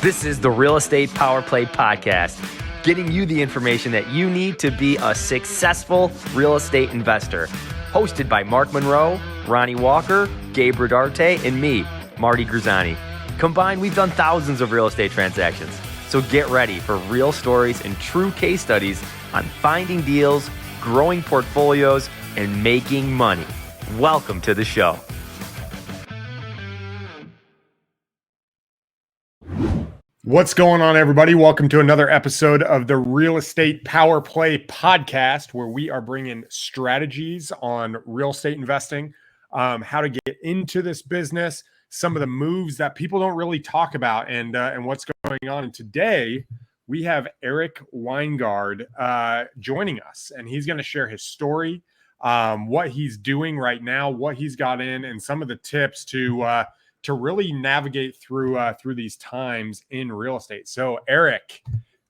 This is the Real Estate Power Play Podcast, getting you the information that you need to be a successful real estate investor. Hosted by Mark Monroe, Ronnie Walker, Gabe Rodarte, and me, Marty Grizzanti. Combined, we've done thousands of real estate transactions. So get ready for real stories and true case studies on finding deals, growing portfolios, and making money. Welcome to the show. What's going on, everybody? Welcome to another episode of the Real Estate Power Play Podcast, where we are bringing strategies on real estate investing, how to get into this business, some of the moves that people don't really talk about, and what's going on. And today we have Eric Winegard joining us, and he's going to share his story, what he's doing right now, what he's got in, and some of the tips to really navigate through these times in real estate. So, Eric,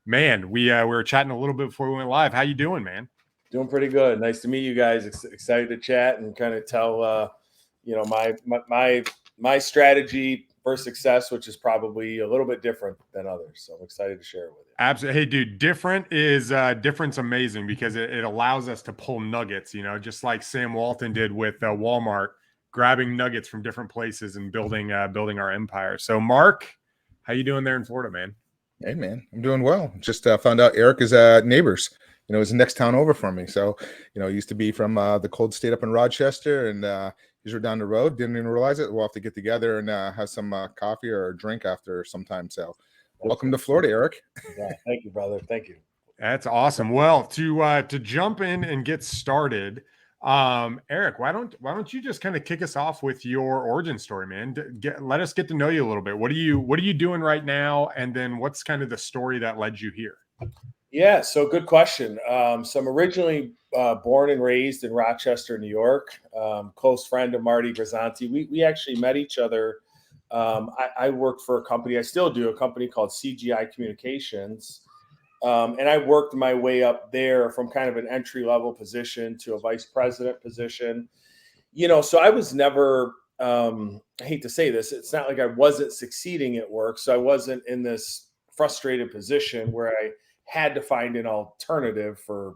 man, we were chatting a little bit before we went live. How you doing, man? Doing pretty good. Nice to meet you guys. Excited to chat and kind of tell my strategy for success, which is probably a little bit different than others. So I'm excited to share it with you. Absolutely. Hey, dude, different's amazing because it allows us to pull nuggets, just like Sam Walton did with Walmart, grabbing nuggets from different places and building our empire. So, Mark, how you doing there in Florida, man? Hey, man, I'm doing well. Just found out Eric is neighbors. He's the next town over from me. So, he used to be from the cold state up in Rochester, and he's down the road. Didn't even realize it. We'll have to get together and have some coffee or a drink after sometime. So, welcome to Florida, Eric. Yeah, thank you, brother. Thank you. That's awesome. Well, to jump in and get started, Eric, why don't you just kind of kick us off with your origin story, man? Let us get to know you a little bit. What are you doing right now? And then what's kind of the story that led you here? Yeah, so good question. So I'm originally born and raised in Rochester, New York. Close friend of Marty Grizzanti. We actually met each other. I worked for a company, I still do, a company called CGI Communications. And I worked my way up there from kind of an entry-level position to a vice president position. So I was never, I hate to say this, it's not like I wasn't succeeding at work. So I wasn't in this frustrated position where I had to find an alternative for,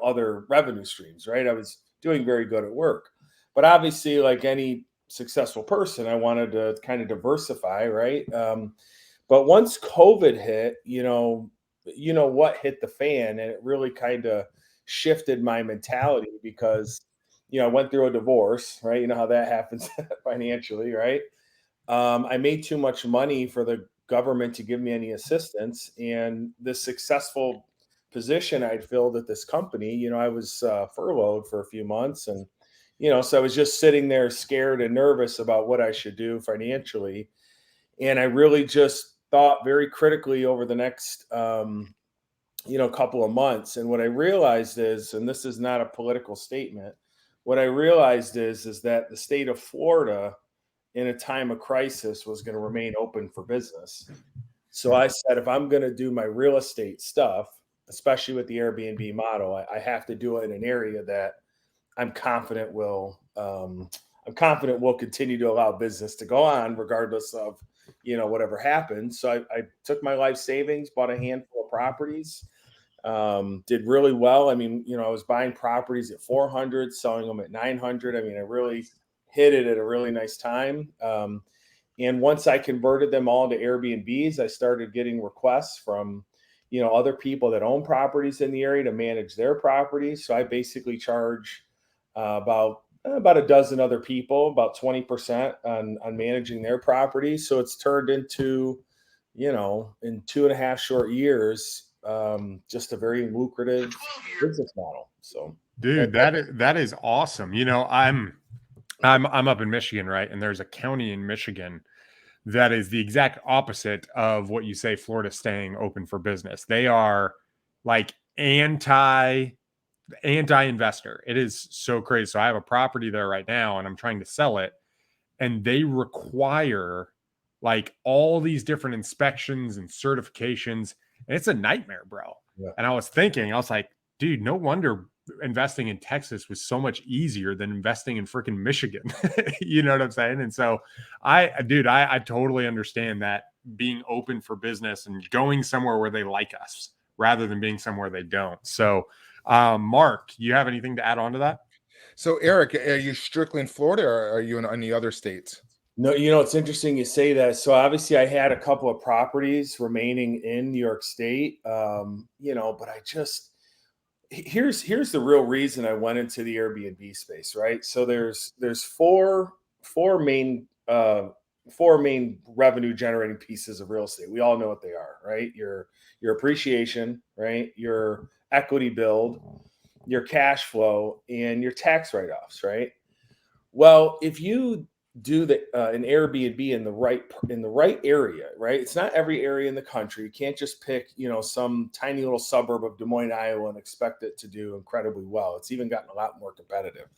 other revenue streams, right? I was doing very good at work. But obviously, like any successful person, I wanted to kind of diversify, right? But once COVID hit, what hit the fan, and it really kind of shifted my mentality because, I went through a divorce, right? You know how that happens financially, right? I made too much money for the government to give me any assistance, and the successful position I'd filled at this company, I was furloughed for a few months, and, so I was just sitting there scared and nervous about what I should do financially. And I really just thought very critically over the next, couple of months. And what I realized is, and this is not a political statement, what I realized is that the state of Florida in a time of crisis was going to remain open for business. So I said, if I'm going to do my real estate stuff, especially with the Airbnb model, I have to do it in an area that I'm confident will continue to allow business to go on regardless of, whatever happens. So I took my life savings, bought a handful of properties, did really well. I mean, I was buying properties at 400, selling them at 900. I mean, I really hit it at a really nice time. And once I converted them all to Airbnbs, I started getting requests from, other people that own properties in the area to manage their properties. So I basically charge about a dozen other people, about 20% on managing their properties. So it's turned into, in 2.5 short years, just a very lucrative business model. So, dude, that is awesome. I'm up in Michigan, right? And there's a county in Michigan that is the exact opposite of what you say Florida staying open for business. They are like anti-investor. It is so crazy. So I have a property there right now and I'm trying to sell it, and they require like all these different inspections and certifications, and it's a nightmare, bro. Yeah. And I was like, dude, no wonder investing in Texas was so much easier than investing in freaking Michigan. You know what I'm saying? And so I totally understand that, being open for business and going somewhere where they like us rather than being somewhere they don't. So, Mark, you have anything to add on to that? So, Eric, are you strictly in Florida, or are you in any other states? No, it's interesting you say that. So obviously I had a couple of properties remaining in New York State, but here's the real reason I went into the Airbnb space, right? So there's four main revenue generating pieces of real estate. We all know what they are, right? Your appreciation, right? Your equity build, your cash flow, and your tax write-offs, right? Well, if you do an Airbnb in the right area, right? It's not every area in the country. You can't just pick, some tiny little suburb of Des Moines, Iowa, and expect it to do incredibly well. It's even gotten a lot more competitive.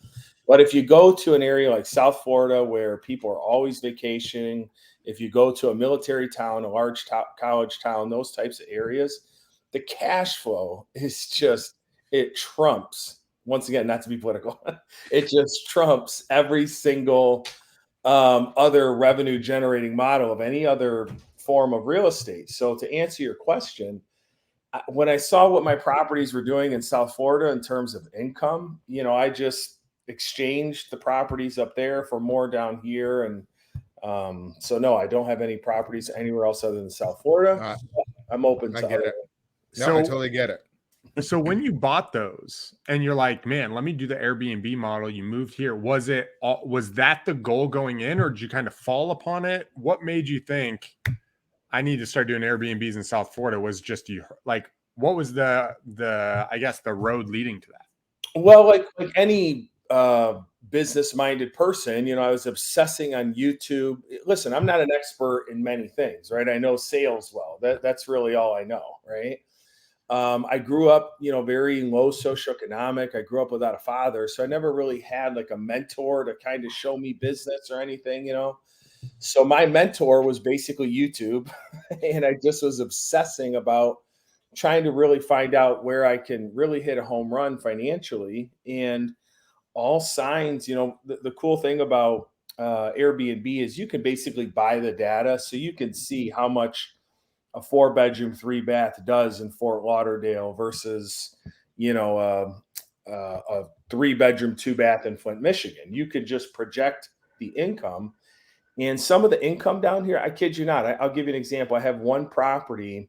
But if you go to an area like South Florida, where people are always vacationing, if you go to a military town, a large college town, those types of areas, the cash flow is just, it trumps, once again, not to be political, it just trumps every single other revenue generating model of any other form of real estate. So to answer your question, when I saw what my properties were doing in South Florida in terms of income, I just exchanged the properties up there for more down here. And so no, I don't have any properties anywhere else other than South Florida. I'm open to it. No, so, I totally get it. So when you bought those and you're like, man, let me do the Airbnb model, you moved here. Was that the goal going in, or did you kind of fall upon it? What made you think I need to start doing Airbnbs in South Florida? Was just what was the road leading to that? Well, like any business-minded person, I was obsessing on YouTube. Listen, I'm not an expert in many things, right? I know sales well. That's really all I know, right? I grew up, very low socioeconomic. I grew up without a father, so I never really had like a mentor to kind of show me business or anything, So my mentor was basically YouTube, and I just was obsessing about trying to really find out where I can really hit a home run financially. And all signs, the cool thing about Airbnb is you can basically buy the data, so you can see how much a 4-bedroom, 3-bath does in Fort Lauderdale versus, a 3-bedroom, 2-bath in Flint, Michigan. You could just project the income, and some of the income down here, I kid you not. I'll give you an example. I have one property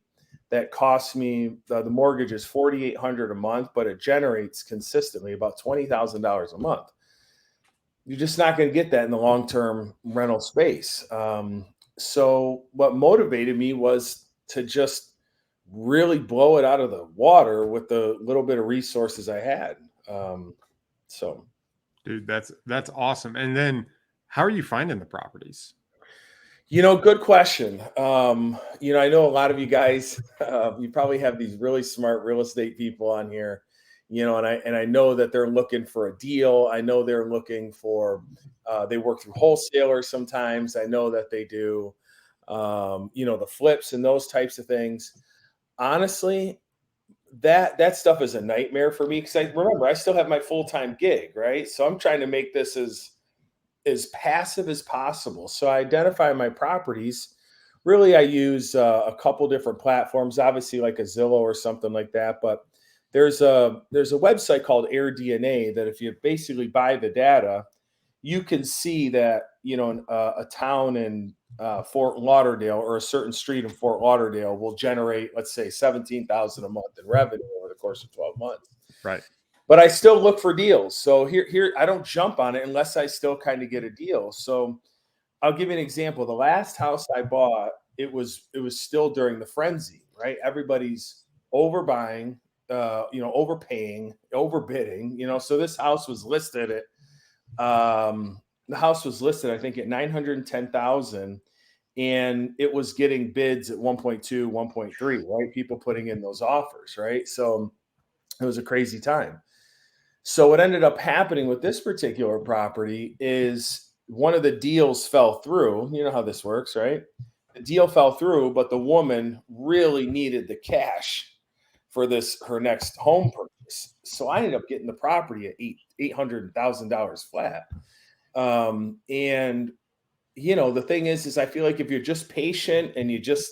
that costs me, the mortgage is $4,800 a month, but it generates consistently about $20,000 a month. You're just not going to get that in the long-term rental space. So what motivated me was to just really blow it out of the water with the little bit of resources I had. Dude, that's awesome. And then how are you finding the properties? Good question. I know a lot of you guys, you probably have these really smart real estate people on here, and I know that they're looking for a deal. I know they're looking for, they work through wholesalers sometimes. I know that they do, the flips and those types of things. Honestly, that stuff is a nightmare for me, because I still have my full-time gig, right? So I'm trying to make this as passive as possible. So I identify my properties. Really, I use a couple different platforms, obviously like a Zillow or something like that. But there's a website called AirDNA that if you basically buy the data, you can see that, a town in Fort Lauderdale or a certain street in Fort Lauderdale will generate, let's say, $17,000 a month in revenue over the course of 12 months. Right. But I still look for deals. So here I don't jump on it unless I still kind of get a deal. So I'll give you an example. The last house I bought, it was still during the frenzy, right? Everybody's overbuying, overpaying, overbidding, so this house was listed at I think at $910,000, and it was getting bids at 1.2, 1.3, right? People putting in those offers, right? So it was a crazy time. So what ended up happening with this particular property is one of the deals fell through. You know how this works, right? The deal fell through, but the woman really needed the cash for her next home purchase. So I ended up getting the property at $800,000 flat. And the thing is I feel like if you're just patient and you just,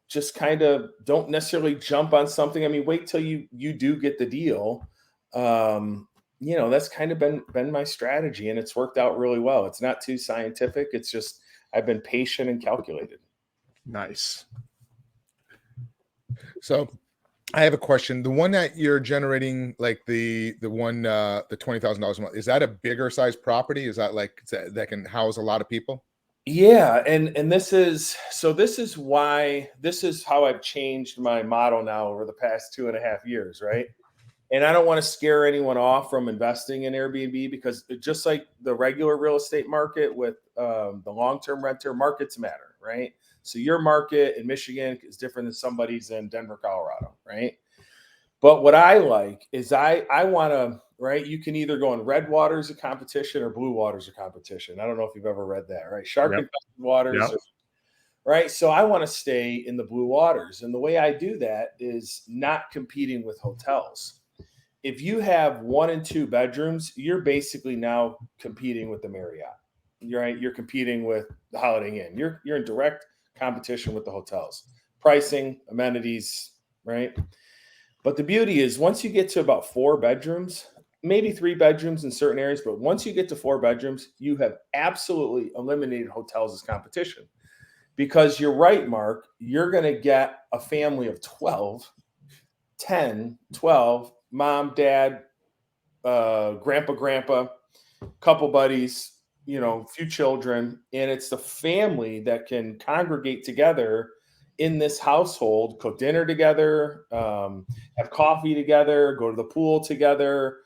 just kind of don't necessarily jump on something. I mean, wait till you do get the deal. That's kind of been my strategy, and it's worked out really well. It's not too scientific. It's just I've been patient and calculated. Nice. So I have a question. The one that you're generating, like the $20,000 a month, is that a bigger size property? Is that like that can house a lot of people? Yeah, and this is how I've changed my model now over the past 2.5 years, right? And I don't want to scare anyone off from investing in Airbnb, because just like the regular real estate market with the long-term renter, markets matter, right? So your market in Michigan is different than somebody's in Denver, Colorado, right? But what I like is I want to, right? You can either go in red waters of competition or blue waters of competition. I don't know if you've ever read that, right? Shark infested waters, right? So I want to stay in the blue waters. And the way I do that is not competing with hotels. If you have 1 and 2 bedrooms, you're basically now competing with the Marriott. You're competing with the Holiday Inn. You're in direct competition with the hotels. Pricing, amenities, right? But the beauty is once you get to about 4 bedrooms, maybe 3 bedrooms in certain areas, but once you get to 4 bedrooms, you have absolutely eliminated hotels as competition. Because you're right, Mark, you're going to get a family of 12, 10, 12, mom, dad, grandpa, couple buddies, few children, and it's the family that can congregate together in this household, cook dinner together, have coffee together, go to the pool together.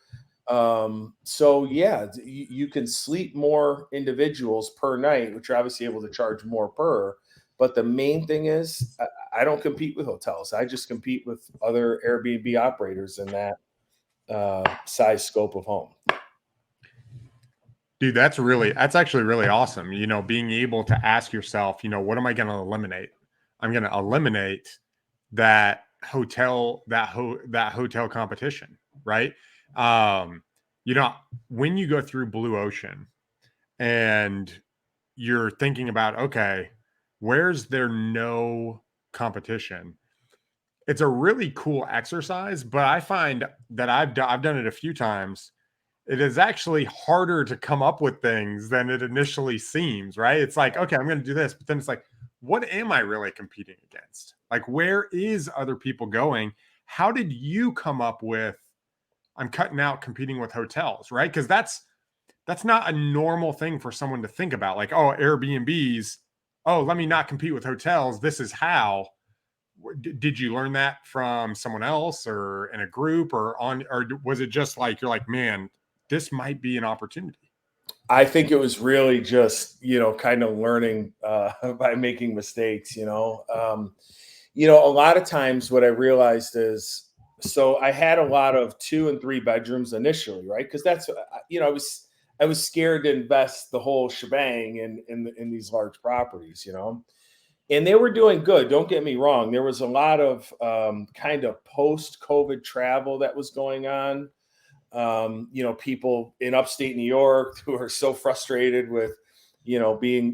So yeah, you can sleep more individuals per night, which you're obviously able to charge more per. But the main thing is I don't compete with hotels. I just compete with other Airbnb operators in that size scope of home. Dude, that's actually really awesome. Being able to ask yourself, what am I going to eliminate? I'm going to eliminate that hotel competition, right? When you go through Blue Ocean and you're thinking about, okay, where's there no competition? It's a really cool exercise, but I find that I've done it a few times. It is actually harder to come up with things than it initially seems, right? It's like, okay, I'm going to do this, but then it's like, what am I really competing against? Like, where is other people going? How did you come up with, I'm cutting out competing with hotels, right? Because that's not a normal thing for someone to think about. Like, oh, Airbnbs, oh, let me not compete with hotels. This is how. Did you learn that from someone else or in a group or was it just like, you're like, man, this might be an opportunity? I think it was really just, kind of learning by making mistakes, a lot of times what I realized is, so I had a lot of 2 and 3 bedrooms initially, right? Because that's, I was scared to invest the whole shebang in these large properties, and they were doing good. Don't get me wrong. There was a lot of kind of post-COVID travel that was going on. People in upstate New York who are so frustrated with,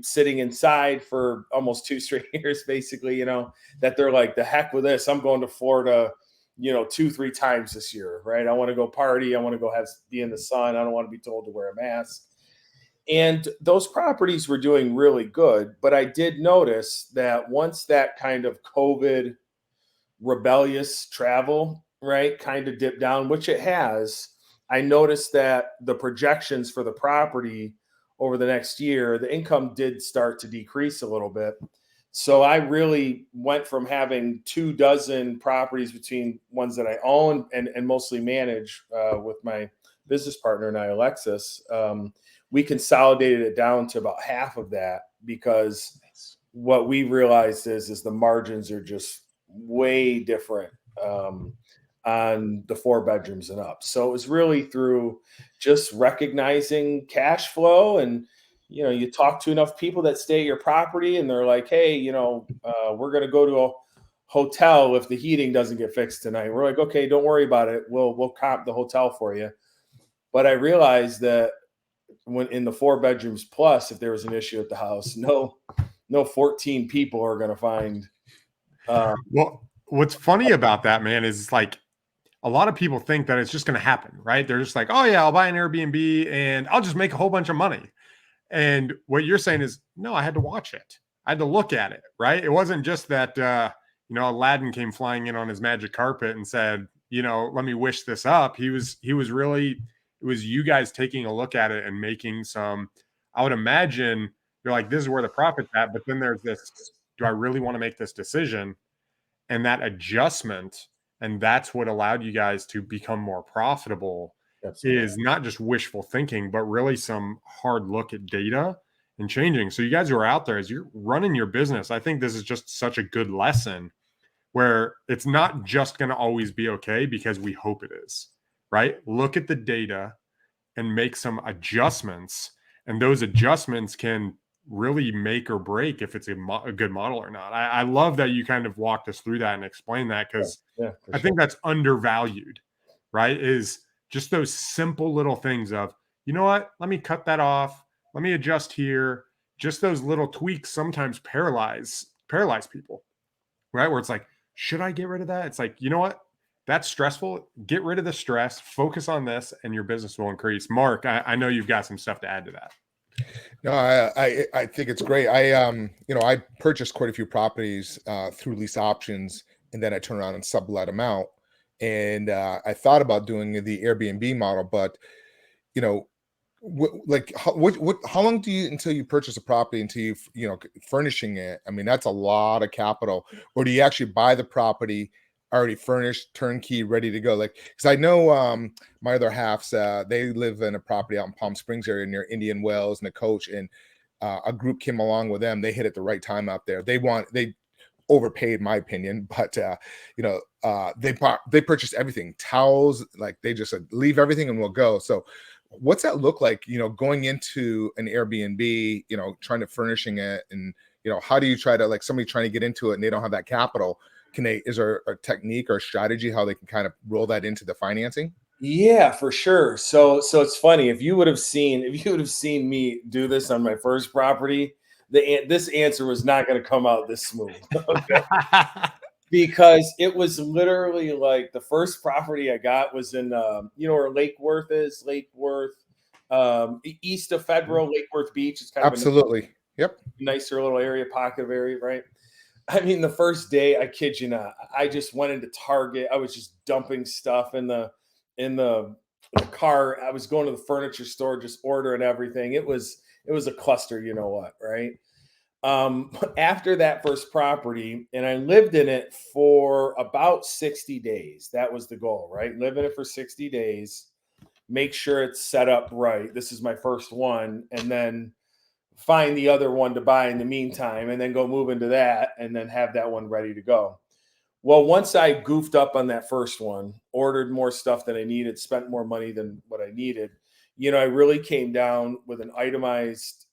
sitting inside for almost 2 straight years, basically, that they're like, the heck with this. I'm going to Florida, 2-3 times this year, right? I want to go party. I want to go be in the sun. I don't want to be told to wear a mask. And those properties were doing really good. But I did notice that once that kind of COVID rebellious travel, right, kind of dipped down, which it has, I noticed that the projections for the property over the next year, the income did start to decrease a little bit. So I really went from having 24 properties between ones that I own and mostly manage with my business partner and I, Alexis. We consolidated it down to about half of that, because what we realized is the margins are just way different on the 4 bedrooms and up. So it was really through just recognizing cash flow. And, you talk to enough people that stay at your property and they're like, hey, we're going to go to a hotel if the heating doesn't get fixed tonight. We're like, okay, don't worry about it. We'll comp the hotel for you. But I realized that when in the 4 bedrooms plus, if there was an issue at the house, no 14 people are going to find. Well, what's funny about that, man, is like a lot of people think that it's just going to happen, right? They're just like, oh yeah, I'll buy an Airbnb and I'll just make a whole bunch of money. And what you're saying is, no, I had to watch it. I had to look at it, right? It wasn't just that, Aladdin came flying in on his magic carpet and said, let me wish this up. It was you guys taking a look at it and making some, I would imagine you're like, this is where the profit's at. But then there's this, do I really want to make this decision? And that adjustment, and that's what allowed you guys to become more profitable, is not just wishful thinking, but really some hard look at data and changing. So you guys who are out there, as you're running your business, I think this is just such a good lesson where it's not just going to always be okay because we hope it is, right? Look at the data and make some adjustments. And those adjustments can really make or break if it's a good model or not. I love that you kind of walked us through that and explained that, because I think that's undervalued, right? Is just those simple little things of, you know what, let me cut that off. Let me adjust here. Just those little tweaks sometimes paralyze people, right? Where it's like, should I get rid of that? It's like, you know what? That's stressful. Get rid of the stress, focus on this, and your business will increase. Mark, I know you've got some stuff to add to that. No, I think it's great. I purchased quite a few properties through lease options, and then I turn around and sublet them out. And I thought about doing the Airbnb model, but how long do you until you purchase a property until you furnishing it? I mean, that's a lot of capital. Or do you actually buy the property already furnished, turnkey, ready to go? Like, because I know my other halves, they live in a property out in Palm Springs area near Indian Wells and the Coach, and a group came along with them. They hit at the right time out there. They overpaid, my opinion, but they purchased everything, towels, like they just said, leave everything and we'll go. So what's that look like, going into an Airbnb, trying to furnishing it, and how do you try to, like, somebody trying to get into it and they don't have that capital, is there a technique or a strategy how they can kind of roll that into the financing? Yeah, for sure. So it's funny, if you would have seen me do this on my first property, this answer was not going to come out this smooth. Okay. Because it was literally like the first property I got was in, where Lake Worth is, east of Federal, Lake Worth Beach. It's kind Absolutely. of a nicer little area, pocket of area, right? I mean, the first day, I kid you not, I just went into Target. I was just dumping stuff in the car. I was going to the furniture store, just ordering everything. It was a cluster, you know what, right? After that first property, and I lived in it for about 60 days. That was the goal, right? Live in it for 60 days, make sure it's set up right. This is my first one, and then find the other one to buy in the meantime, and then go move into that, and then have that one ready to go. Well, once I goofed up on that first one, ordered more stuff than I needed, spent more money than what I needed, I really came down with an itemized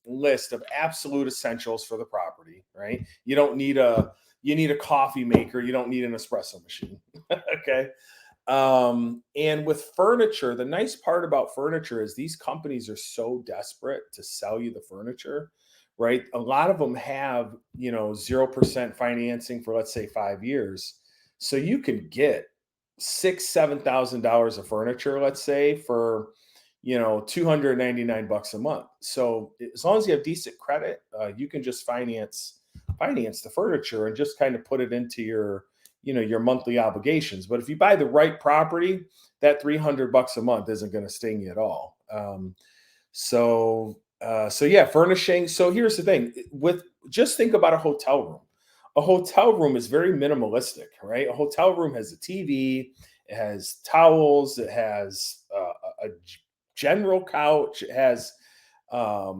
list of absolute essentials for the property, right? You need a coffee maker. You don't need an espresso machine. Okay. And with furniture, the nice part about furniture is these companies are so desperate to sell you the furniture, right? A lot of them have, 0% financing for, let's say, 5 years. So you can get $6,000-$7,000 of furniture, let's say, for, $299 a month. So as long as you have decent credit, you can just finance the furniture and just kind of put it into your monthly obligations. But if you buy the right property, that $300 a month isn't going to sting you at all. So furnishing. So here's the thing, just think about a hotel room. A hotel room is very minimalistic, right? A hotel room has a TV, it has towels, it has a general couch, it has a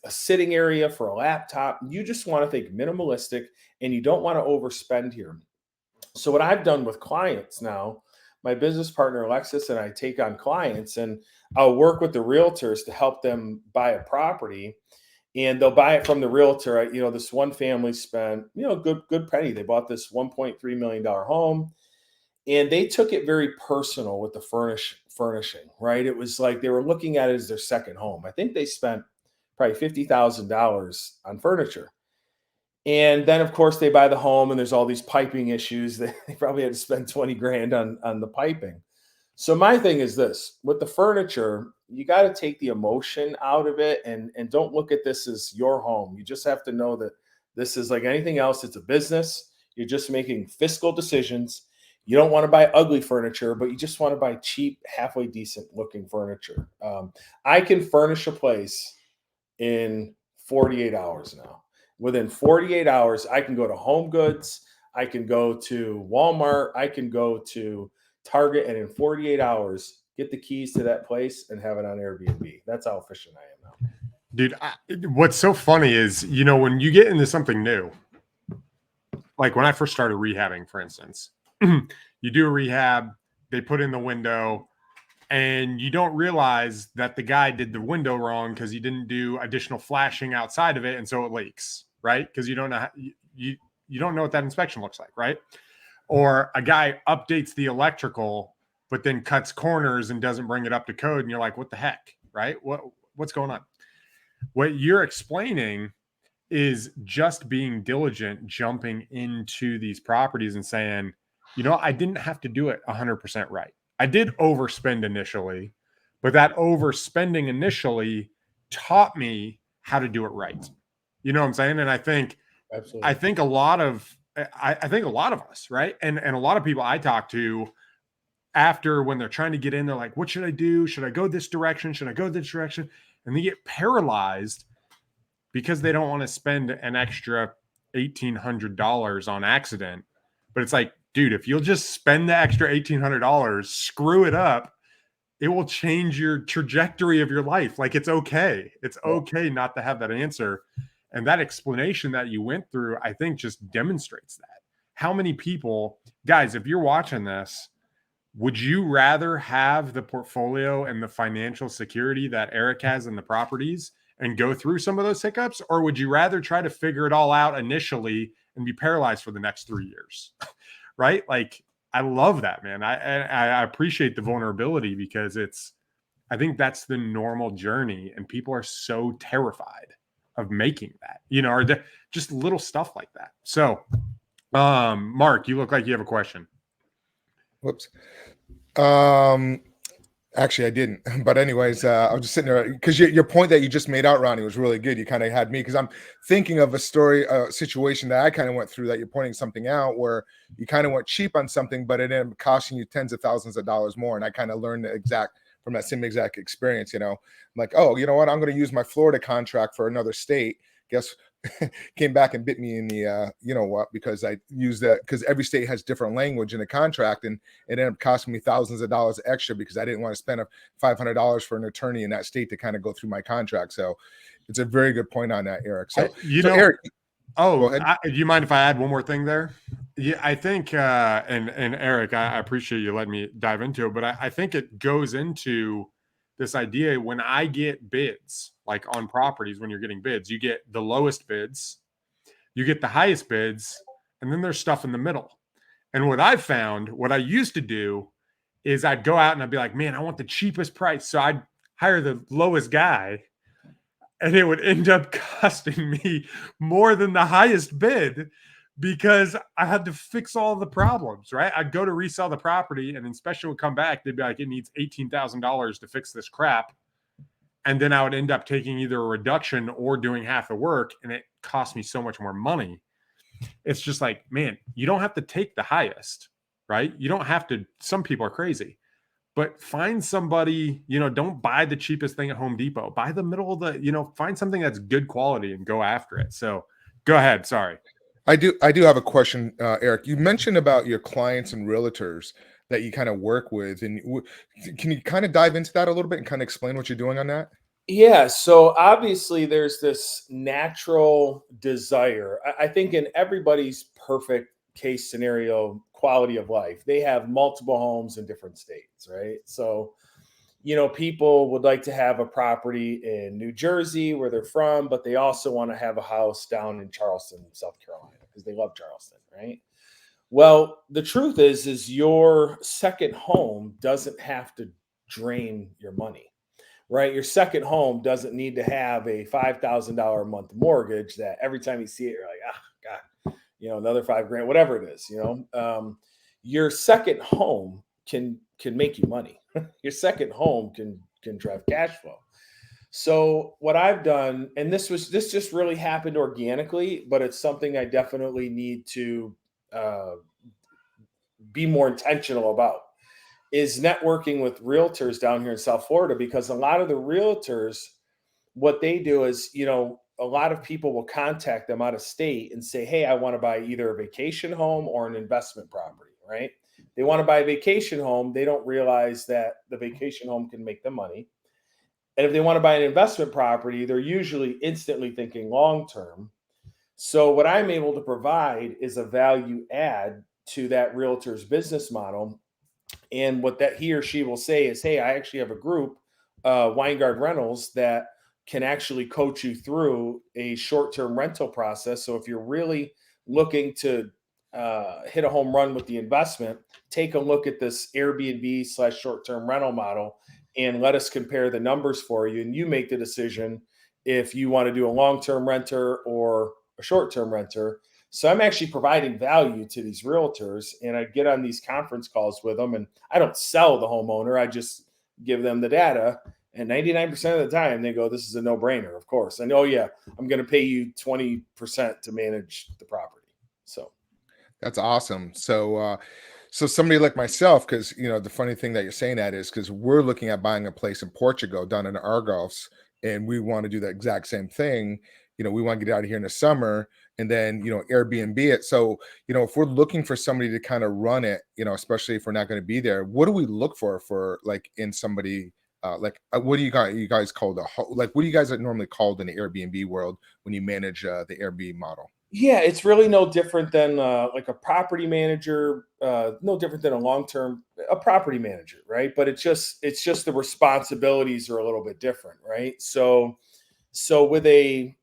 sitting area for a laptop. You just want to think minimalistic, and you don't want to overspend here. So what I've done with clients now, my business partner Alexis and I take on clients, and I'll work with the realtors to help them buy a property. and they'll buy it from the realtor. This one family spent, good penny. They bought this $1.3 million home, and they took it very personal with the furnishing, right? It was like they were looking at it as their second home. I think they spent probably $50,000 on furniture. And then, of course, they buy the home and there's all these piping issues that they probably had to spend 20 grand on the piping. So my thing is this: with the furniture, you got to take the emotion out of it and don't look at this as your home. You just have to know that this is like anything else. It's a business. You're just making fiscal decisions. You don't want to buy ugly furniture, but you just want to buy cheap, halfway decent looking furniture. I can furnish a place in 48 hours now. Within 48 hours, I can go to Home Goods. I can go to Walmart. I can go to Target, and in 48 hours, get the keys to that place and have it on Airbnb. That's how efficient I am now. Dude, what's so funny is, when you get into something new, like when I first started rehabbing, for instance, you do a rehab, they put in the window, and you don't realize that the guy did the window wrong because he didn't do additional flashing outside of it, and so it leaks, right? Because you don't know you don't know what that inspection looks like, right? Or a guy updates the electrical, but then cuts corners and doesn't bring it up to code, and you're like, what the heck, right? What's going on? What you're explaining is just being diligent, jumping into these properties and saying, I didn't have to do it 100% right. I did overspend initially, but that overspending initially taught me how to do it right. You know what I'm saying? And I think, Absolutely. I think a lot of us, right? And a lot of people I talk to after, when they're trying to get in, they're like, what should I do? Should I go this direction? Should I go this direction? And they get paralyzed because they don't want to spend an extra $1,800 on accident. But it's like, dude, if you'll just spend the extra $1,800, screw it up, it will change your trajectory of your life. Like, it's okay. It's okay not to have that answer. And that explanation that you went through, I think, just demonstrates that. How many people, guys, if you're watching this, would you rather have the portfolio and the financial security that Eric has in the properties and go through some of those hiccups? Or would you rather try to figure it all out initially and be paralyzed for the next 3 years? Right? Like, I love that, man. I appreciate the vulnerability, because I think that's the normal journey, and people are so terrified of making that, or just little stuff like that. So, Mark, you look like you have a question. Whoops. Actually, I didn't. But anyways, I was just sitting there because your point that you just made out, Ronnie, was really good. You kind of had me, because I'm thinking of a situation that I kind of went through, that you're pointing something out where you kind of went cheap on something, but it ended up costing you tens of thousands of dollars more. And I kind of learned from that same exact experience. I'm like, oh, you know what? I'm going to use my Florida contract for another state. Guess came back and bit me in the because I used that, because every state has different language in the contract, and it ended up costing me thousands of dollars extra because I didn't want to spend $500 for an attorney in that state to kind of go through my contract. So it's a very good point on that, Eric. So Eric, do you mind if I add one more thing there? Yeah, I think and Eric, I appreciate you letting me dive into it, but I think it goes into this idea. When I get bids, like on properties, when you're getting bids, you get the lowest bids, you get the highest bids, and then there's stuff in the middle. And what I've found, what I used to do is I'd go out and I'd be like, man, I want the cheapest price. So I'd hire the lowest guy, and it would end up costing me more than the highest bid, because I had to fix all the problems, right? I'd go to resell the property, and the inspection would come back. They'd be like, it needs $18,000 to fix this crap. And then I would end up taking either a reduction or doing half the work, and it cost me so much more money. It's just like, man, you don't have to take the highest, right? You don't have to. Some people are crazy. But find somebody, don't buy the cheapest thing at Home Depot. Buy the middle of the, find something that's good quality and go after it. So go ahead. Sorry. I do have a question, Eric. You mentioned about your clients and realtors that you kind of work with, and can you kind of dive into that a little bit and kind of explain what you're doing on that? Yeah. So obviously there's this natural desire. I think in everybody's perfect case scenario, quality of life, they have multiple homes in different states, right? So people would like to have a property in New Jersey where they're from, but they also want to have a house down in Charleston, South Carolina, because they love Charleston, right? Well, the truth is your second home doesn't have to drain your money, right? Your second home doesn't need to have a $5,000 a month mortgage that every time you see it, you're like, God, another $5,000, whatever it is, your second home can make you money. Your second home can drive cash flow. So what I've done, and this just really happened organically, but it's something I definitely need to be more intentional about, is networking with realtors down here in South Florida, because a lot of the realtors, what they do is, a lot of people will contact them out of state and say, hey, I want to buy either a vacation home or an investment property, right? They want to buy a vacation home. They don't realize that the vacation home can make them money. And if they want to buy an investment property, they're usually instantly thinking long-term. So what I'm able to provide is a value add to that realtor's business model. And what that he or she will say is, hey, I actually have a group, Winegard Rentals, that can actually coach you through a short-term rental process. So if you're really looking to hit a home run with the investment, take a look at this Airbnb / short-term rental model and let us compare the numbers for you. And you make the decision if you want to do a long-term renter or a short-term renter. So I'm actually providing value to these realtors, and I get on these conference calls with them, and I don't sell the homeowner. I just give them the data. And 99% of the time they go, this is a no-brainer, of course. And, oh yeah, I'm going to pay you 20% to manage the property. So That's awesome. So somebody like myself, because the funny thing that you're saying that is because we're looking at buying a place in Portugal down in Argos, and we want to do the exact same thing. We want to get out of here in the summer and then Airbnb it. So if we're looking for somebody to kind of run it, especially if we're not going to be there, what do we look for like in somebody? What do you guys call what do you guys normally called in the Airbnb world when you manage the Airbnb model? Yeah, it's really no different than like a property manager, no different than a property manager, right? But it's just the responsibilities are a little bit different, right? So with a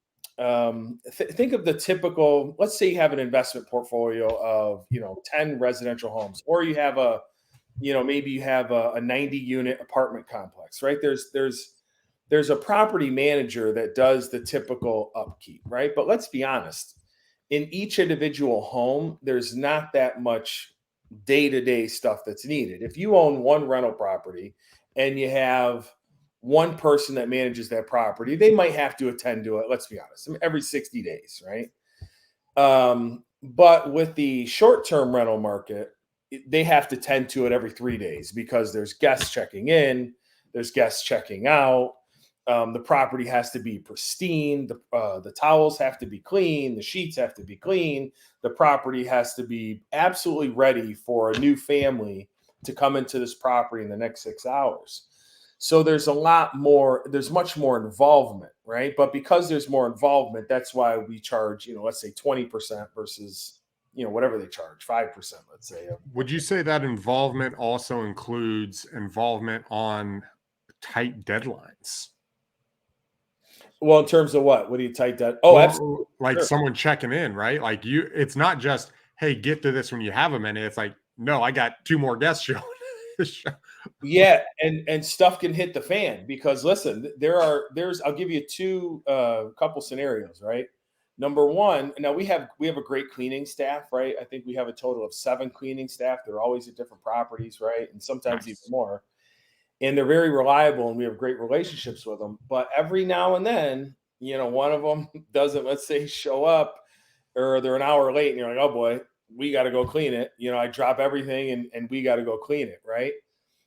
think of the typical, let's say you have an investment portfolio of 10 residential homes, or you have maybe you have a 90 unit apartment complex, right? There's a property manager that does the typical upkeep, right? But let's be honest, in each individual home, there's not that much day-to-day stuff that's needed. If you own one rental property and you have one person that manages that property, they might have to attend to it, let's be honest, every 60 days, right? But with the short-term rental market, they have to tend to it every 3 days because there's guests checking in, there's guests checking out. The property has to be pristine. The towels have to be clean. The sheets have to be clean. The property has to be absolutely ready for a new family to come into this property in the next 6 hours. So there's much more involvement, right? But because there's more involvement, that's why we charge, let's say 20% versus, whatever they charge, 5%, let's say. Would you say that involvement also includes involvement on tight deadlines? Well, in terms of what do you tight that? Oh, absolutely. Like sure. Someone checking in, right? Like it's not just, hey, get to this when you have a minute. It's like, no, I got 2 more guests showing. Yeah, and stuff can hit the fan because listen, I'll give you couple scenarios, right? Number one, now we have a great cleaning staff, right? I think we have a total of 7 cleaning staff. They're always at different properties, right? And sometimes even more. And they're very reliable and we have great relationships with them. But every now and then, one of them doesn't, let's say, show up or they're an hour late and you're like, oh boy, we got to go clean it. I drop everything and we got to go clean it, right?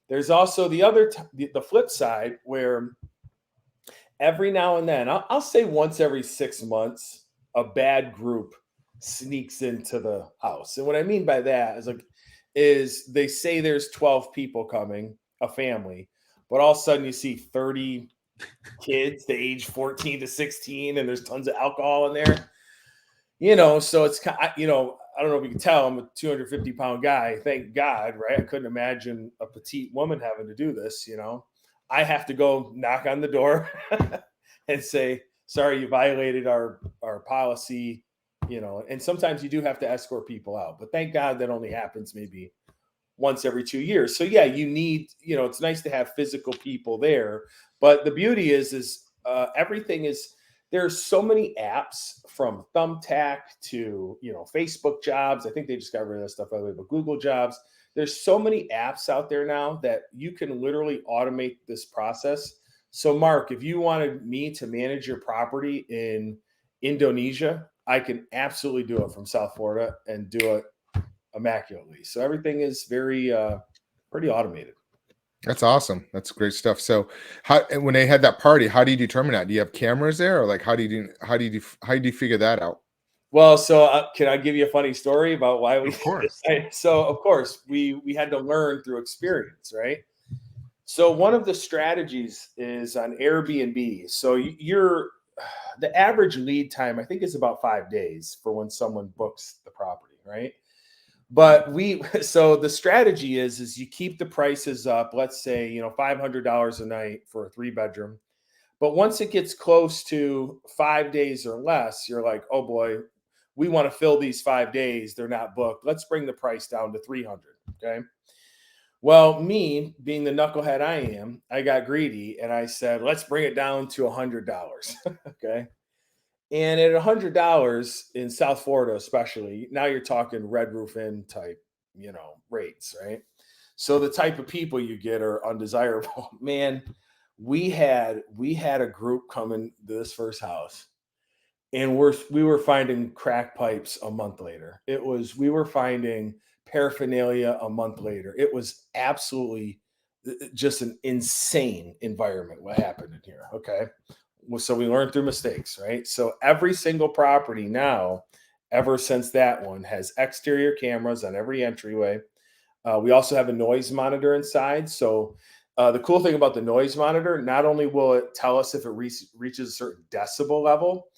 There's also the flip side where every now and then, I'll say once every 6 months, a bad group sneaks into the house. And what I mean by that is they say there's 12 people coming, a family, but all of a sudden you see 30 kids, the age 14 to 16, and there's tons of alcohol in there. So it's I don't know if you can tell, I'm a 250-pound guy. Thank God, right? I couldn't imagine a petite woman having to do this, I have to go knock on the door and say, sorry, you violated our policy, and sometimes you do have to escort people out, but thank God that only happens maybe once every 2 years. So yeah, you need, it's nice to have physical people there, but the beauty is everything is, there's so many apps from Thumbtack to, Facebook Jobs. I think they just got rid of that stuff, by the way, but Google Jobs. There's so many apps out there now that you can literally automate this process. So Mark, if you wanted me to manage your property in Indonesia, I can absolutely do it from South Florida and do it immaculately. So everything is very pretty automated. That's awesome. That's great stuff. So when they had that party, how do you determine that? Do you have cameras there, or like how do you figure that out? Well, so can I give you a funny story about why we? Of course. So of course we had to learn through experience, right? So one of the strategies is on Airbnb. So the average lead time, I think, is about 5 days for when someone books the property, right? But so the strategy is you keep the prices up, let's say, $500 a night for a 3-bedroom. But once it gets close to 5 days or less, you're like, oh boy, we want to fill these 5 days. They're not booked. Let's bring the price down to 300. Okay. Well, me being the knucklehead I am, I got greedy and I said, let's bring it down to $100. Okay. And at $100 in South Florida, especially, now you're talking Red Roof Inn type, rates, right? So the type of people you get are undesirable. Man, we had a group coming to this first house, and we were finding crack pipes a month later. We were finding paraphernalia a month later. It was absolutely just an insane environment what happened in here. Okay. So we learned through mistakes, right? So every single property now, ever since that one, has exterior cameras on every entryway. We also have a noise monitor inside. So the cool thing about the noise monitor, not only will it tell us if it reaches a certain decibel level,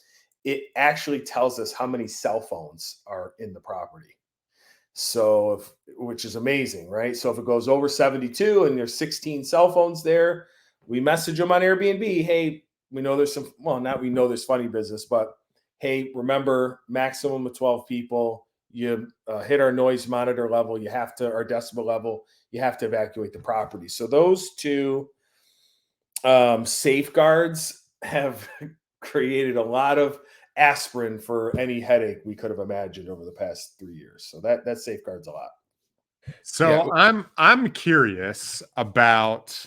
it actually tells us how many cell phones are in the property. So, which is amazing, right? So if it goes over 72 and there's 16 cell phones there, we message them on Airbnb. Hey, we know there's there's funny business, but hey, remember, maximum of 12 people. You hit our noise monitor level. Our decibel level. You have to evacuate the property. So those two safeguards have created a lot of aspirin for any headache we could have imagined over the past 3 years. So that safeguards a lot. So yeah. I'm curious about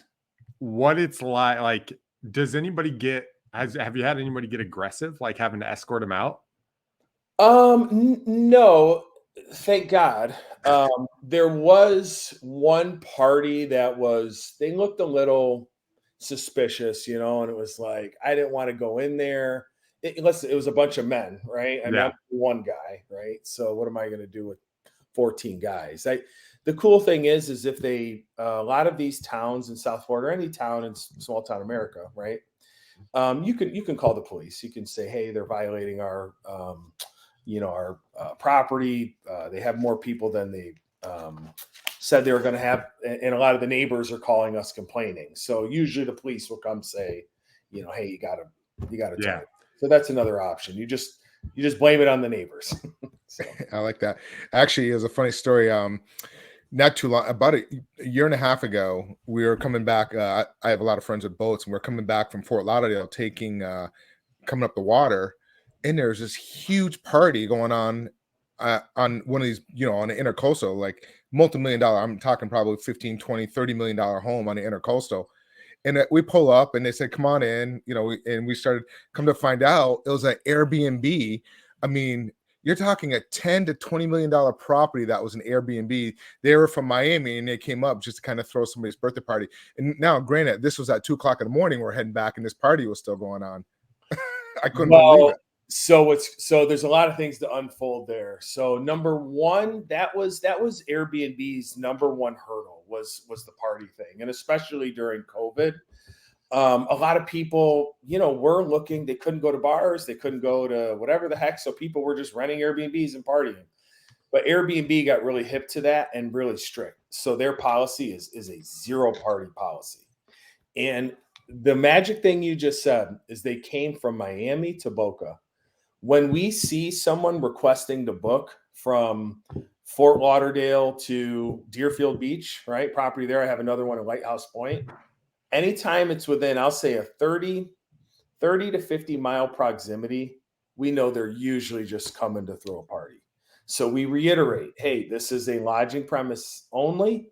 what it's like. Like, does anybody have you had anybody get aggressive, like having to escort them out? No, thank God. There was one party they looked a little suspicious, and it was like, I didn't want to go in there. It was a bunch of men, right? I mean, I'm one guy, right? So what am I going to do with 14 guys? The cool thing is if a lot of these towns in South Florida, or any town in small town America, right? You can call the police. You can say, hey, they're violating our property. They have more people than they said they were going to have, and a lot of the neighbors are calling us complaining. So usually the police will come say, hey, you got to tell it. So that's another option. You just blame it on the neighbors. So. I like that. Actually, it was a funny story. Not too long, about a year and a half ago, we were coming back. I have a lot of friends with boats, and we're coming back from Fort Lauderdale, coming up the water, and there's this huge party going on one of these, on the intercoastal, like multi-million-dollar. I'm talking probably 15, 20, $30 million home on the intercoastal. And we pull up and they said, come on in, and we started, come to find out it was an Airbnb. I mean, you're talking a $10 to $20 million property that was an Airbnb. They were from Miami and they came up just to kind of throw somebody's birthday party. And now, granted, this was at 2:00 in the morning. We're heading back and this party was still going on. I couldn't believe it. So there's a lot of things to unfold there. So number one, that was Airbnb's number one hurdle was the party thing. And especially during COVID, a lot of people, were looking, they couldn't go to bars, they couldn't go to whatever the heck. So people were just renting Airbnbs and partying. But Airbnb got really hip to that and really strict. So their policy is a zero party policy. And the magic thing you just said is they came from Miami to Boca. When we see someone requesting to book from Fort Lauderdale to Deerfield Beach, right? Property there. I have another one at Lighthouse Point. Anytime it's within, I'll say a 30 to 50 mile proximity, we know they're usually just coming to throw a party. So we reiterate, hey, this is a lodging premise only.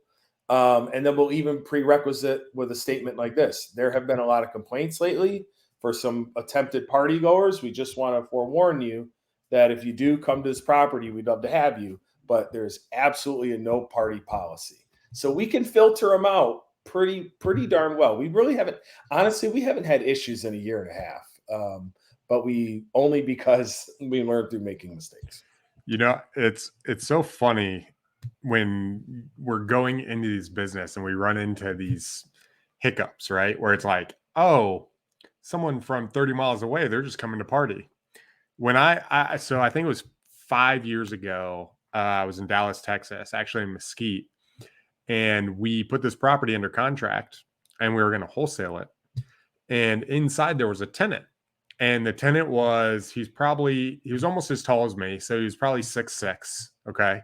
And then we'll even prerequisite with a statement like this. There have been a lot of complaints lately for some attempted party goers. We just want to forewarn you that if you do come to this property, we'd love to have you, but there's absolutely a no party policy. So we can filter them out pretty darn well. We really haven't, honestly, we haven't had issues in a year and a half, but we only because we learned through making mistakes. You know, it's so funny when we're going into these business and we run into these hiccups, right? Where it's like, oh, someone from 30 miles away, they're just coming to party. When so I think it was 5 years ago, I was in Dallas, Texas, actually in Mesquite, and we put this property under contract and we were going to wholesale it. And inside there was a tenant. And the tenant was, he was almost as tall as me. So he was probably 6'6". Okay.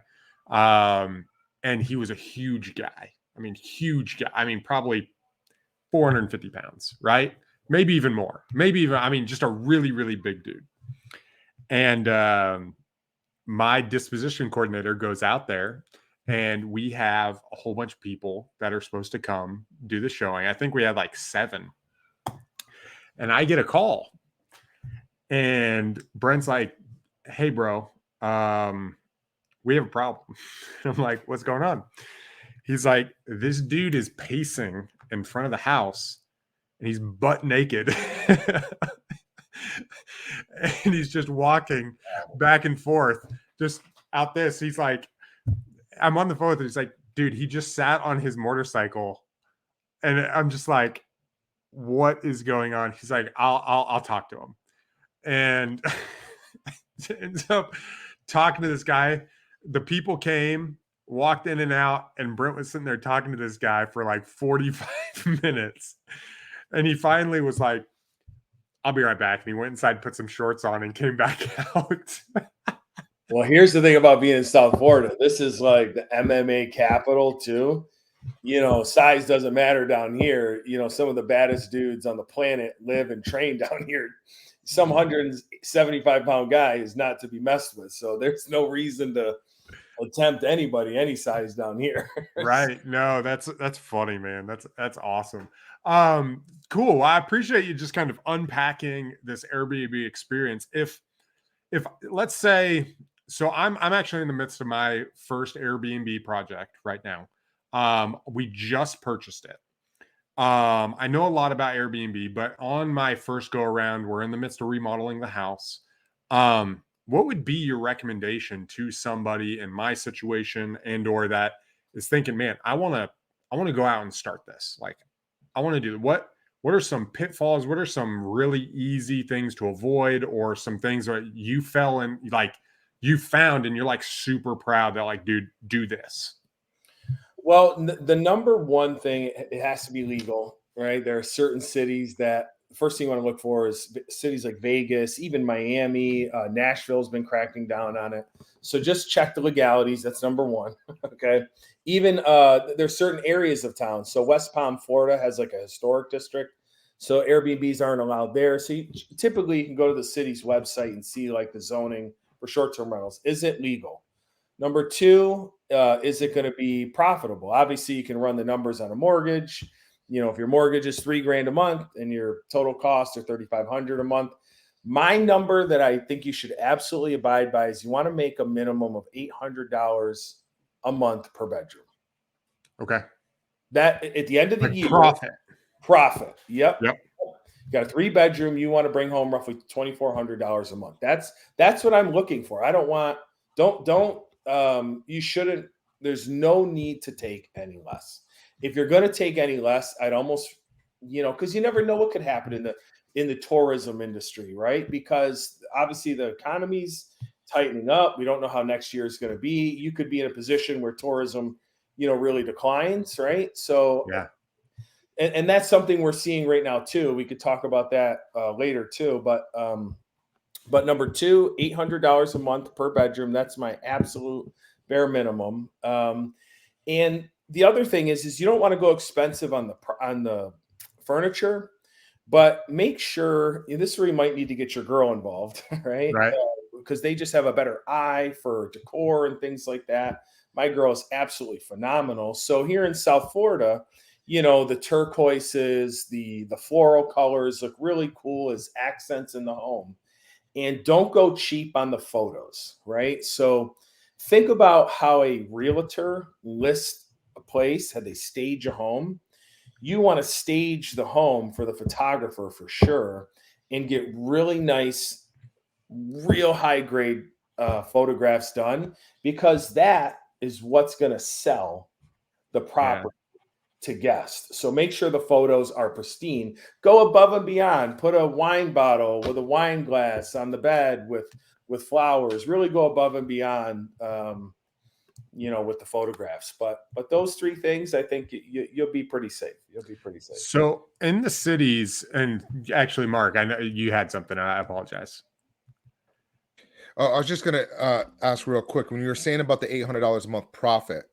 And he was a huge guy. Huge guy. Probably 450 pounds, right? Maybe even more. Just a really, really big dude. And my disposition coordinator goes out there and we have a whole bunch of people that are supposed to come do the showing. I think we had like 7. And I get a call. And Brent's like, hey, bro, we have a problem. I'm like, what's going on? He's like, this dude is pacing in front of the house and he's butt naked. And he's just walking back and forth just out this. He's like, I'm on the phone with him. He's like, dude, he just sat on his motorcycle. And I'm just like, what is going on? He's like, I'll talk to him. And ends up talking to this guy. The people came, walked in and out, and Brent was sitting there talking to this guy for like 45 minutes. And he finally was like, I'll be right back. And he went inside, put some shorts on, and came back out. Well, here's the thing about being in South Florida. This is like the MMA capital too. You know, size doesn't matter down here. You know, some of the baddest dudes on the planet live and train down here. Some 175-pound guy is not to be messed with. So there's no reason to attempt anybody any size down here. Right. No, that's funny, man. That's awesome. Cool. Well, I appreciate you just kind of unpacking this Airbnb experience. If let's say, so I'm actually in the midst of my first Airbnb project right now. We just purchased it. I know a lot about Airbnb, but on my first go around, we're in the midst of remodeling the house. What would be your recommendation to somebody in my situation or that is thinking, man, I want to go out and start this. Like, I want to do what are some pitfalls? What are some really easy things to avoid, or some things that you fell in, like you found and you're like super proud that like, dude, do this? Well, the number one thing, it has to be legal, right? There are certain cities that the first thing you want to look for is cities like Vegas, even Miami, Nashville's been cracking down on it. So just check the legalities. That's number one. Okay. Even there's certain areas of town. So West Palm, Florida has like a historic district. So Airbnbs aren't allowed there. So typically you can go to the city's website and see like the zoning for short-term rentals. Is it legal? Number two, is it going to be profitable? Obviously, you can run the numbers on a mortgage. You know, if your mortgage is $3,000 a month and your total costs are $3,500 a month, my number that I think you should absolutely abide by is you want to make a minimum of $800 a month per bedroom. Okay. That at the end of the year, profit. Yep. You got a 3-bedroom. You want to bring home roughly $2,400 a month. That's what I'm looking for. I don't want. You shouldn't. There's no need to take any less. If you're going to take any less, I'd almost, because you never know what could happen in the tourism industry, right? Because obviously the economy's tightening up. We don't know how next year is going to be. You could be in a position where tourism, really declines, right? So, yeah. and that's something we're seeing right now too. We could talk about that later too. But number two, $800 a month per bedroom. That's my absolute bare minimum. And the other thing is you don't want to go expensive on the furniture, but make sure this is where you might need to get your girl involved, right? Right. Because they just have a better eye for decor and things like that. My girl is absolutely phenomenal. So here in South Florida, the turquoises, the floral colors look really cool as accents in the home. And don't go cheap on the photos, right? So think about how a realtor lists a place, how they stage a home. You want to stage the home for the photographer for sure and get really nice, real high grade photographs done, because that is what's going to sell the property to guests. So make sure the photos are pristine. Go above and beyond. Put a wine bottle with a wine glass on the bed with flowers. Really go above and beyond, with the photographs. But those three things, I think you'll be pretty safe. You'll be pretty safe. So in the cities, and actually, Mark, I know you had something. I apologize. I was just going to ask real quick, when you were saying about the $800 a month profit,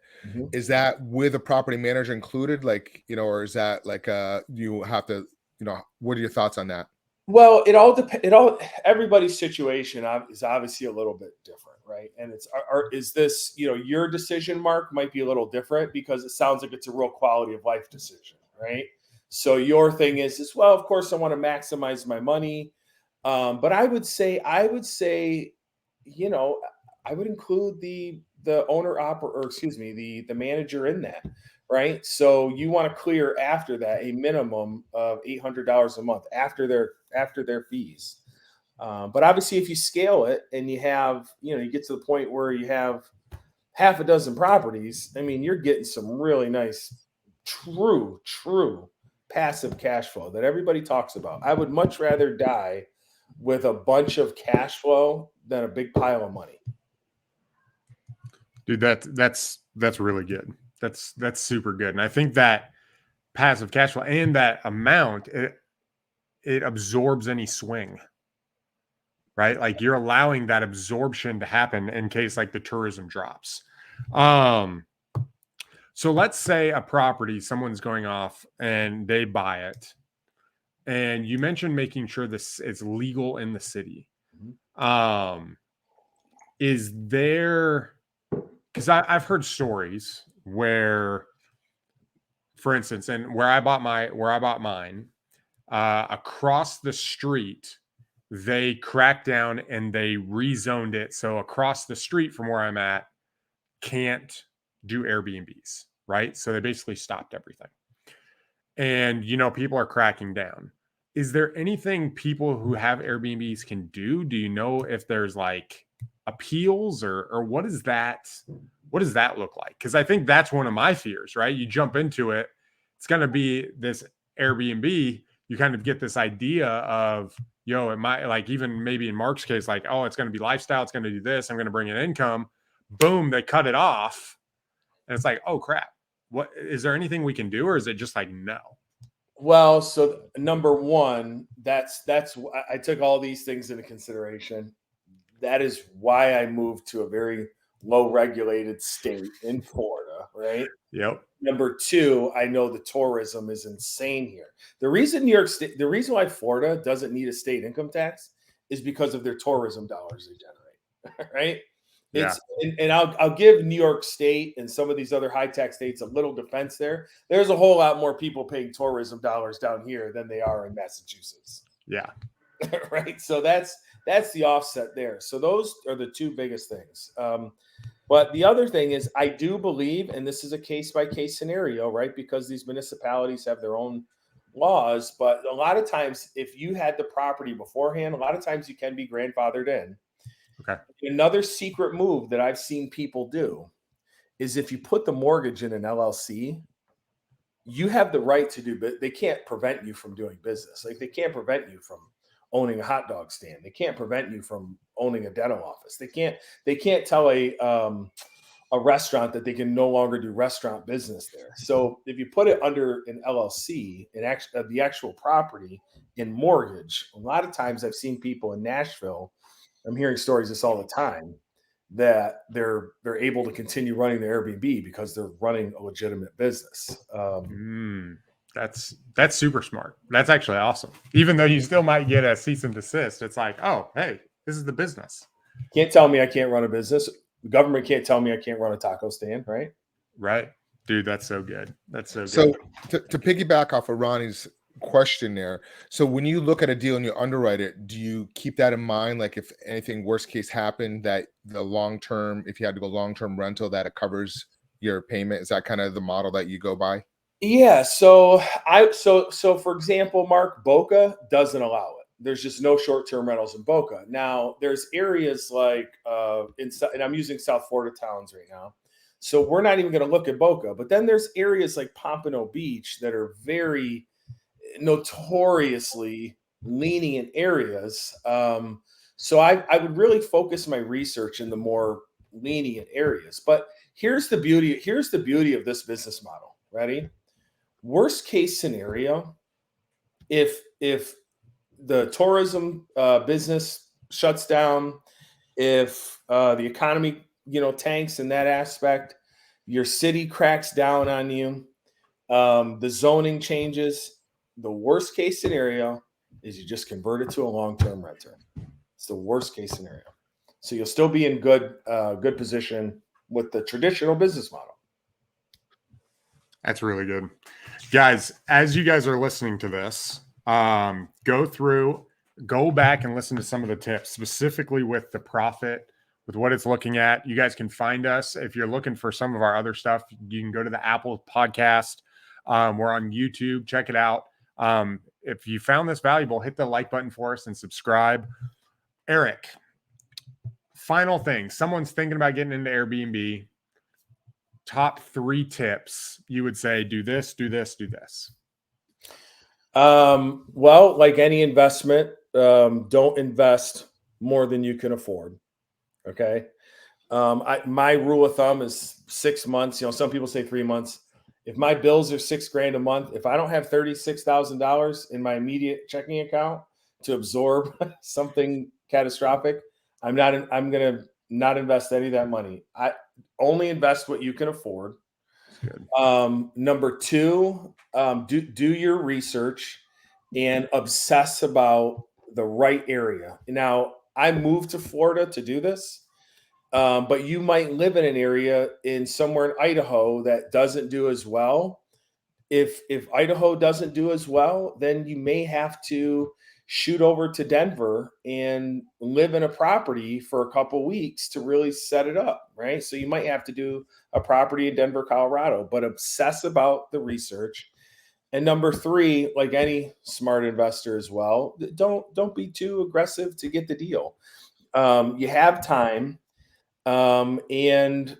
is that with a property manager included? Like, or is that like you have to, what are your thoughts on that? Well, it all depends. Everybody's situation is obviously a little bit different, right? And is this, your decision, Mark, might be a little different because it sounds like it's a real quality of life decision, right? So your thing is well, of course, I want to maximize my money, but I would say, I would include the owner the manager in that, right? So you want to clear after that a minimum of $800 a month after their fees. But obviously, if you scale it and you have, you get to the point where you have half a dozen properties, I mean, you're getting some really nice, true passive cash flow that everybody talks about. I would much rather die with a bunch of cash flow than a big pile of money. Dude, that's really good. That's super good. And I think that passive cash flow and that amount, it absorbs any swing, right? Like you're allowing that absorption to happen in case like the tourism drops. So let's say a property, someone's going off and they buy it. And you mentioned making sure this is legal in the city. Is there, because I've heard stories where, for instance, and where I bought mine, across the street, they cracked down and they rezoned it. So across the street from where I'm at, can't do Airbnbs, right? So they basically stopped everything. And, people are cracking down. Is there anything people who have Airbnbs can do? Do you know if there's like appeals or what does that look like? Because I think that's one of my fears, right? You jump into it, it's going to be this Airbnb. You kind of get this idea of, it might, like, even maybe in Mark's case, like, oh, it's going to be lifestyle, it's going to do this, I'm going to bring in income. Boom, they cut it off. And it's like, oh crap. What is there anything we can do, or is it just like no? Well, so number one, that's I took all these things into consideration. That is why I moved to a very low regulated state in Florida, right? Yep. Number two, I know the tourism is insane here. The reason why Florida doesn't need a state income tax is because of their tourism dollars they generate, right? And I'll give New York State and some of these other high tax states a little defense there. There's a whole lot more people paying tourism dollars down here than they are in Massachusetts. Yeah. Right. So that's the offset there. So those are the two biggest things. But the other thing is, I do believe, and this is a case by case scenario, right? Because these municipalities have their own laws. But a lot of times, if you had the property beforehand, a lot of times you can be grandfathered in. Okay. Another secret move that I've seen people do is if you put the mortgage in an LLC, you have the right to do, but they can't prevent you from doing business. Like they can't prevent you from owning a hot dog stand. They can't prevent you from owning a dental office. They can't tell a restaurant that they can no longer do restaurant business there. So if you put it under an LLC, the actual property in mortgage, a lot of times I've seen people in Nashville, I'm hearing stories this all the time, that they're able to continue running their Airbnb because they're running a legitimate business. That's super smart. That's actually awesome. Even though you still might get a cease and desist, it's like, oh, hey, this is the business. Can't tell me I can't run a business. The government can't tell me I can't run a taco stand, right? Right. Dude, that's so good. That's so good. So to piggyback off of Ronnie's question there, so when you look at a deal and you underwrite it, do you keep that in mind? Like if anything worst case happened, that the long-term, if you had to go long-term rental, that it covers your payment? Is that kind of the model that you go by? Yeah. So for example, Mark, Boca doesn't allow it. There's just no short-term rentals in Boca. Now there's areas like and I'm using South Florida towns right now. So we're not even going to look at Boca, but then there's areas like Pompano Beach that are very notoriously lenient areas. So I would really focus my research in the more lenient areas. But here's the beauty of this business model. Ready? Worst case scenario, if the tourism business shuts down, if the economy tanks in that aspect, your city cracks down on you, the zoning changes, the worst case scenario is you just convert it to a long-term renter. It's the worst case scenario. So you'll still be in good position with the traditional business model. That's really good. Guys, as you guys are listening to this, go back and listen to some of the tips, specifically with the profit, with what it's looking at. You guys can find us. If you're looking for some of our other stuff, you can go to the Apple podcast. We're on YouTube. Check it out. If you found this valuable, hit the like button for us and subscribe. Eric, final thing. Someone's thinking about getting into Airbnb. Top 3 tips you would say: do this, do this, do this. Well, like any investment, don't invest more than you can afford. Okay. My rule of thumb is 6 months. Some people say 3 months. If my bills are $6,000 a month, if I don't have $36,000 in my immediate checking account to absorb something catastrophic, I'm going to not invest any of that money. I only invest what you can afford. Number 2, do your research and obsess about the right area. Now, I moved to Florida to do this, but you might live in an area somewhere in Idaho that doesn't do as well. If Idaho doesn't do as well, then you may have to shoot over to Denver and live in a property for a couple weeks to really set it up, right? So you might have to do a property in Denver, Colorado, but obsess about the research. And number 3, like any smart investor as well, don't be too aggressive to get the deal. You have time, and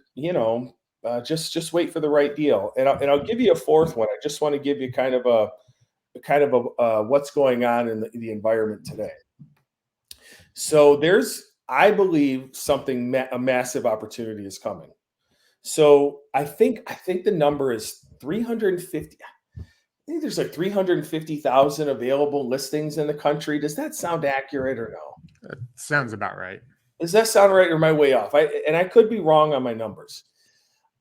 just wait for the right deal. And I'll give you a 4th one. I just want to give you kind of a what's going on in the environment today. So I believe a massive opportunity is coming. So I think the number is 350. I think there's like 350,000 available listings in the country. Does that sound accurate or no? That sounds about right. Does that sound right, or am I way off? I could be wrong on my numbers.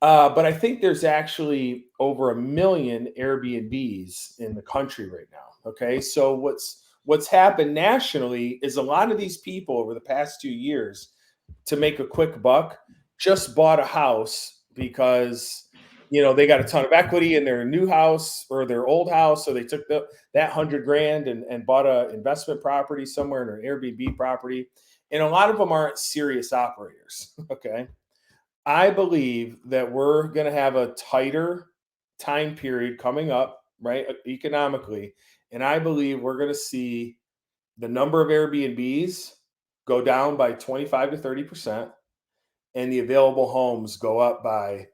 But I think there's actually over 1 million Airbnbs in the country right now. Okay. So what's happened nationally is a lot of these people over the past 2 years, to make a quick buck, just bought a house because, they got a ton of equity in their new house or their old house. So they took that $100,000 and bought an investment property somewhere in an Airbnb property. And a lot of them aren't serious operators. Okay. I believe that we're going to have a tighter time period coming up, right, economically. And I believe we're going to see the number of Airbnbs go down by 25 to 30%, and the available homes go up by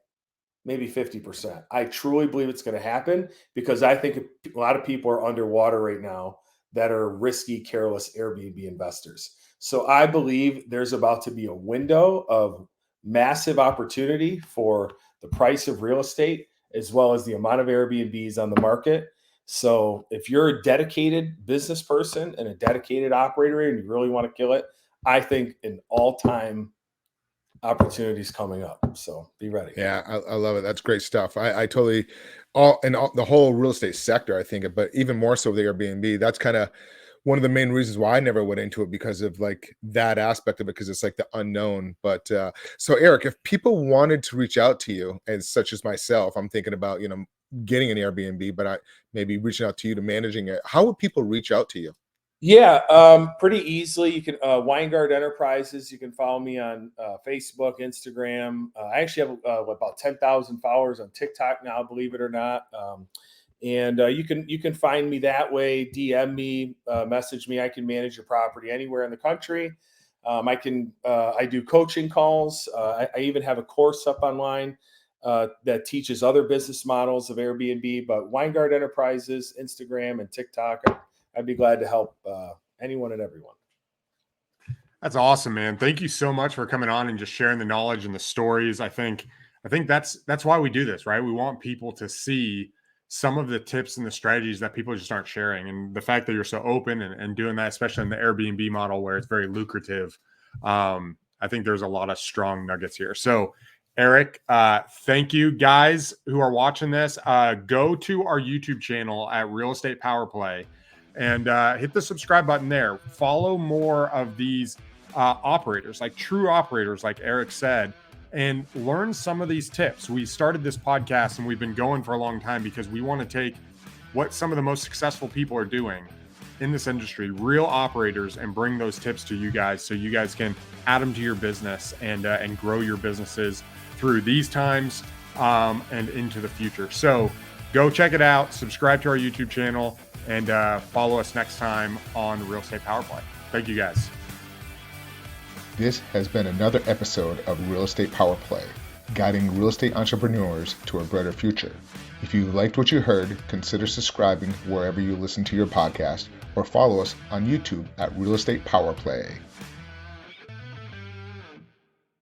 maybe 50%. I truly believe it's going to happen because I think a lot of people are underwater right now that are risky, careless Airbnb investors. So I believe there's about to be a window of massive opportunity for the price of real estate as well as the amount of Airbnbs on the market. So if you're a dedicated business person and a dedicated operator and you really want to kill it, I think an all-time opportunities coming up. So be ready. Yeah, I love it. That's great stuff. I totally, the whole real estate sector, I think, but even more so with Airbnb, that's kind of one of the main reasons why I never went into it, because of like that aspect of it, because it's like the unknown. But so Eric, if people wanted to reach out to you, and such as myself, I'm thinking about, getting an Airbnb, but maybe reaching out to you to managing it, how would people reach out to you? Yeah, pretty easily. You can Winegard Enterprises. You can follow me on Facebook, Instagram. I actually have about 10,000 followers on TikTok now, believe it or not. And you can find me that way. DM me, message me. I can manage your property anywhere in the country. I do coaching calls. I even have a course up online that teaches other business models of Airbnb. But Winegard Enterprises, Instagram, and TikTok. I'd be glad to help anyone and everyone. That's awesome, man. Thank you so much for coming on and just sharing the knowledge and the stories. I think that's why we do this, right? We want people to see some of the tips and the strategies that people just aren't sharing. And the fact that you're so open and doing that, especially in the Airbnb model where it's very lucrative, I think there's a lot of strong nuggets here. So Eric, thank you. Guys who are watching this, go to our YouTube channel at Real Estate Power Play and hit the subscribe button there. Follow more of these operators, like true operators, like Eric said, and learn some of these tips. We started this podcast and we've been going for a long time because we want to take what some of the most successful people are doing in this industry, real operators, and bring those tips to you guys so you guys can add them to your business and grow your businesses through these times and into the future. So go check it out, subscribe to our YouTube channel, and follow us next time on Real Estate Power Play. Thank you, guys. This has been another episode of Real Estate Power Play, guiding real estate entrepreneurs to a brighter future. If you liked what you heard, consider subscribing wherever you listen to your podcast, or follow us on YouTube at Real Estate Power Play.